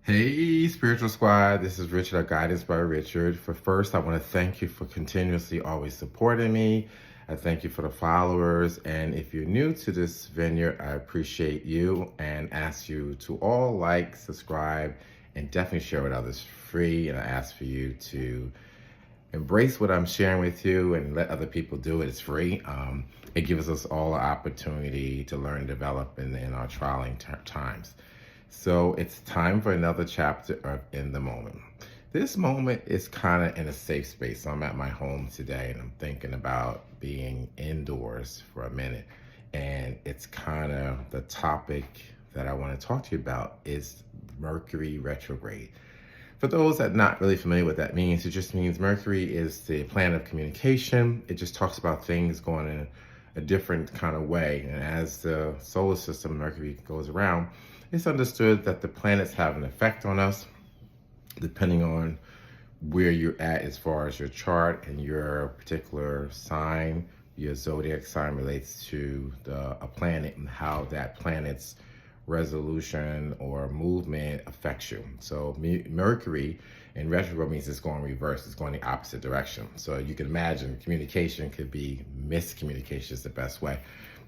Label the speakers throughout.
Speaker 1: Hey, Spiritual Squad. This is Richard, Guidance by Richard. First, I want to thank you for continuously always supporting me. I thank you for the followers. And if you're new to this vineyard, I appreciate you and ask you to all like, subscribe, and definitely share with others free. And I ask for you to embrace what I'm sharing with you and let other people do it. It's free. It gives us all an opportunity to learn and develop in our trying times. So it's time for another chapter of In the Moment. This moment is kind of in a safe space. So I'm at my home today and I'm thinking about being indoors for a minute. And it's kind of the topic that I want to talk to you about is Mercury Retrograde. For those that are not really familiar with what that means, it just means Mercury is the planet of communication. It just talks about things going in a different kind of way. And as the solar system, Mercury goes around, it's understood that the planets have an effect on us depending on where you're at as far as your chart and your particular sign. Your zodiac sign relates to a planet and how that planet's resolution or movement affects you. So Mercury in retrograde means it's going reverse, it's going the opposite direction. So you can imagine communication could be miscommunication is the best way.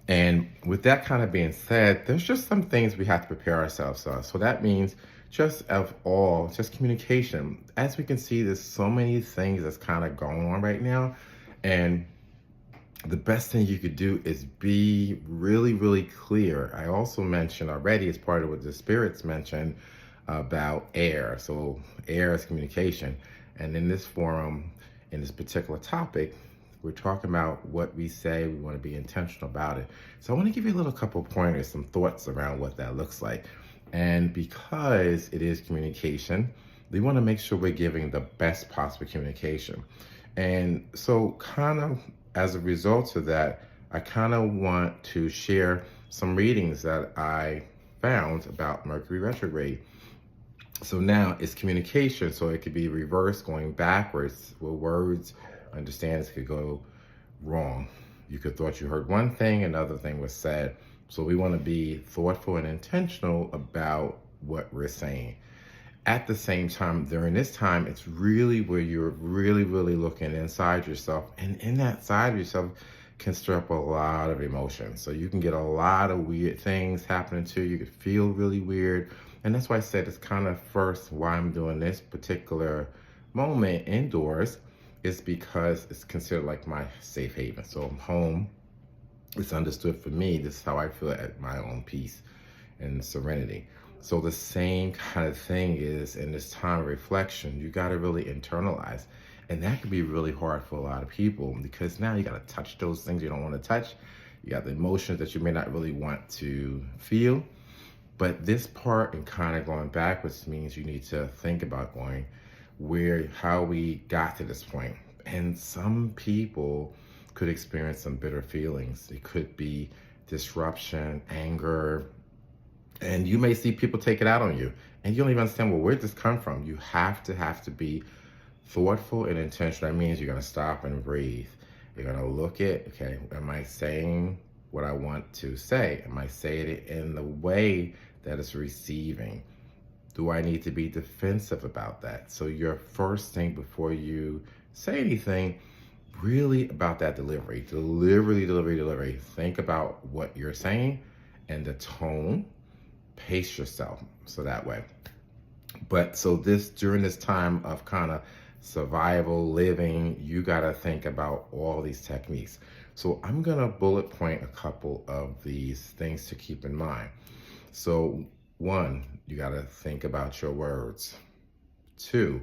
Speaker 1: And with that kind of being said, there's just some things we have to prepare ourselves on. So that means just communication. As we can see, there's so many things that's kind of going on right now. And the best thing you could do is be really, really clear. I also mentioned already as part of what the spirits mentioned about air. So air is communication. And in this forum, in this particular topic, we're talking about what we say. We want to be intentional about it. So I want to give you a little couple pointers, some thoughts around what that looks like. And because it is communication, we want to make sure we're giving the best possible communication. And so kind of as a result of that, I kind of want to share some readings that I found about Mercury retrograde. So now it's communication, so it could be reverse, going backwards, where words, understands could go wrong. You could thought you heard one thing, another thing was said. So we want to be thoughtful and intentional about what we're saying. At the same time, during this time, it's really where you're really, really looking inside yourself. And in that side of yourself can stir up a lot of emotions. So you can get a lot of weird things happening to you. You could feel really weird. And that's why I said it's kind of first why I'm doing this particular moment indoors is because it's considered like my safe haven. So I'm home. It's understood for me. This is how I feel at my own peace and serenity. So the same kind of thing is in this time of reflection, you got to really internalize. And that can be really hard for a lot of people because now you got to touch those things you don't want to touch. You got the emotions that you may not really want to feel. But this part and kind of going backwards means you need to think about how we got to this point. And some people could experience some bitter feelings. It could be disruption, anger, and you may see people take it out on you. And you don't even understand, well, where'd this come from? You have to be thoughtful and intentional. That means you're going to stop and breathe. You're going to look at, okay, am I saying what I want to say? Am I saying it in the way that it's receiving? Do I need to be defensive about that? So your first thing before you say anything, really about that delivery. Delivery. Think about what you're saying and the tone. Pace yourself so that way. But so during this time of kind of survival living, you got to think about all these techniques. So I'm going to bullet point a couple of these things to keep in mind. So 1, you got to think about your words. 2,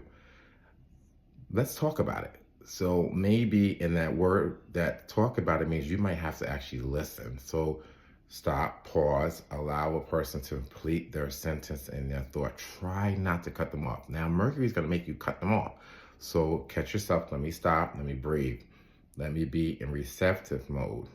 Speaker 1: let's talk about it. So maybe in that word, that talk about it means you might have to actually listen. So stop, pause, allow a person to complete their sentence and their thought. Try not to cut them off. Now, Mercury is going to make you cut them off. So catch yourself. Let me stop. Let me breathe. Let me be in receptive mode.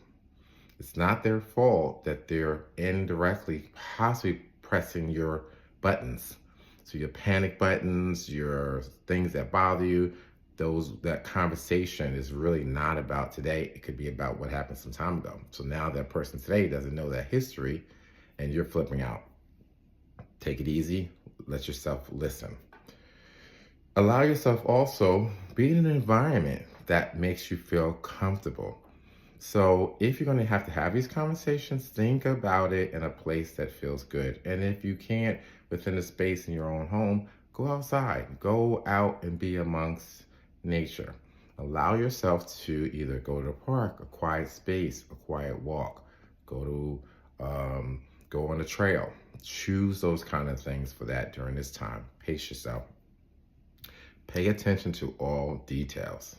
Speaker 1: It's not their fault that they're indirectly possibly pressing your buttons. So your panic buttons, your things that bother you, that conversation is really not about today. It could be about what happened some time ago. So now that person today doesn't know that history and you're flipping out. Take it easy, let yourself listen. Allow yourself also be in an environment that makes you feel comfortable. So if you're going to have these conversations, think about it in a place that feels good. And if you can't within the space in your own home, go outside, go out and be amongst nature. Allow yourself to either go to a park, a quiet space, a quiet walk, go on a trail. Choose those kind of things for that during this time. Pace yourself. Pay attention to all details.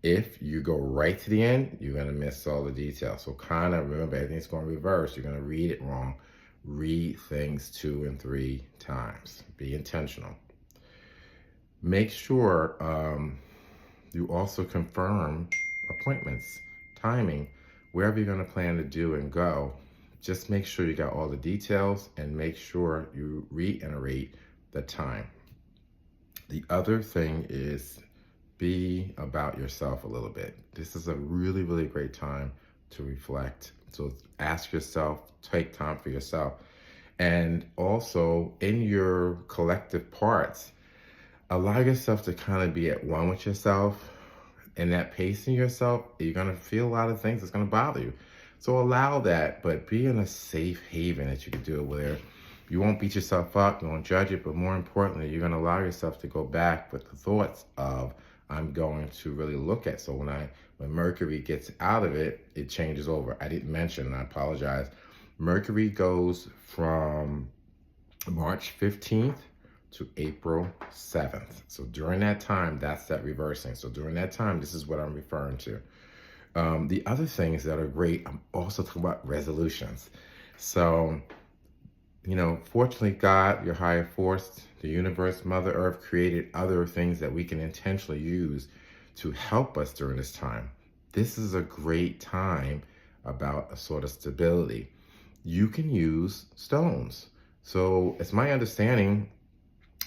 Speaker 1: If you go right to the end, you're going to miss all the details. So kind of remember, everything's going to reverse. You're going to read it wrong. Read things 2 and 3 times. Be intentional. Make sure you also confirm appointments, timing, wherever you're going to plan to do and go. Just make sure you got all the details and make sure you reiterate the time. The other thing is be about yourself a little bit. This is a really, really great time to reflect. So ask yourself, take time for yourself. And also in your collective parts, allow yourself to kind of be at one with yourself. And that pacing yourself, you're going to feel a lot of things that's going to bother you. So allow that, but be in a safe haven that you can do it where you won't beat yourself up, you won't judge it, but more importantly, you're going to allow yourself to go back with the thoughts of, I'm going to really look at. So when Mercury gets out of it, it changes over. I didn't mention, and I apologize. Mercury goes from March 15th to April 7th. So during that time, that's that reversing. So during that time, this is what I'm referring to. The other things that are great, I'm also talking about resolutions. So, fortunately, God, your higher force, the universe, Mother Earth created other things that we can intentionally use to help us during this time. This is a great time about a sort of stability. You can use stones. So it's my understanding,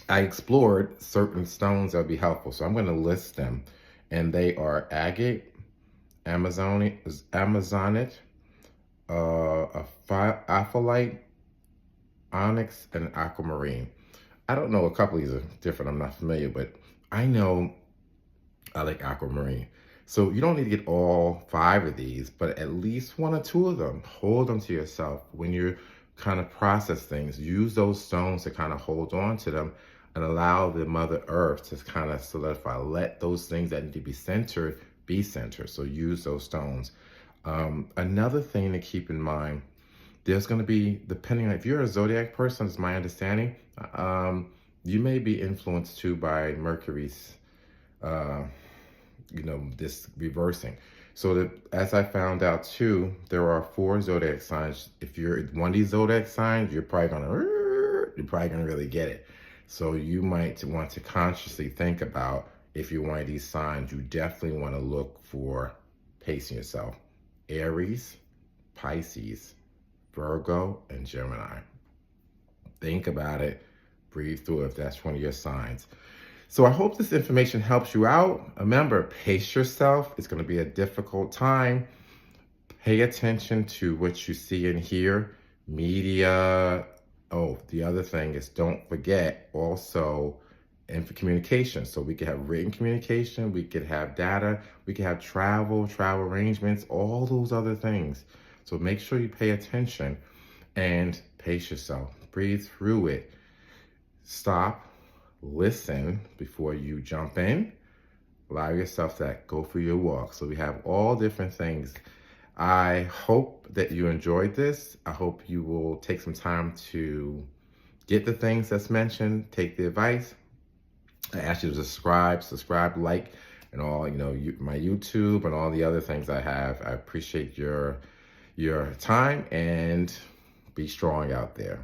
Speaker 1: I explored certain stones that would be helpful. So I'm going to list them. And they are agate, amazonite, aphyllite, onyx, and aquamarine. I don't know, a couple of these are different. I'm not familiar, but I know I like aquamarine. So you don't need to get all 5 of these, but at least 1 or 2 of them. Hold them to yourself. When you kind of process things, use those stones to kind of hold on to them and allow the Mother Earth to kind of solidify. Let those things that need to be centered, be centered. So use those stones. Another thing to keep in mind, there's going to be, depending on if you're a zodiac person, it's my understanding, you may be influenced too by Mercury's, this reversing. So that, as I found out too, there are 4 zodiac signs. If you're one of these zodiac signs, you're probably gonna really get it. So you might want to consciously think about, if you're one of these signs, you definitely want to look for pacing yourself. Aries, Pisces, Virgo, and Gemini. Think about it. Breathe through it if that's one of your signs. So I hope this information helps you out. Remember, pace yourself. It's going to be a difficult time. Pay attention to what you see and hear. Media. Oh, the other thing is, don't forget also communication. So we could have written communication. We could have data. We could have travel arrangements, all those other things. So make sure you pay attention and pace yourself. Breathe through it. Stop. Listen before you jump in. Allow yourself that. Go for your walk. So we have all different things. I hope that you enjoyed this. I hope you will take some time to get the things that's mentioned, take the advice. I ask you to subscribe, like, and all, my YouTube and all the other things I have. I appreciate your time, and be strong out there.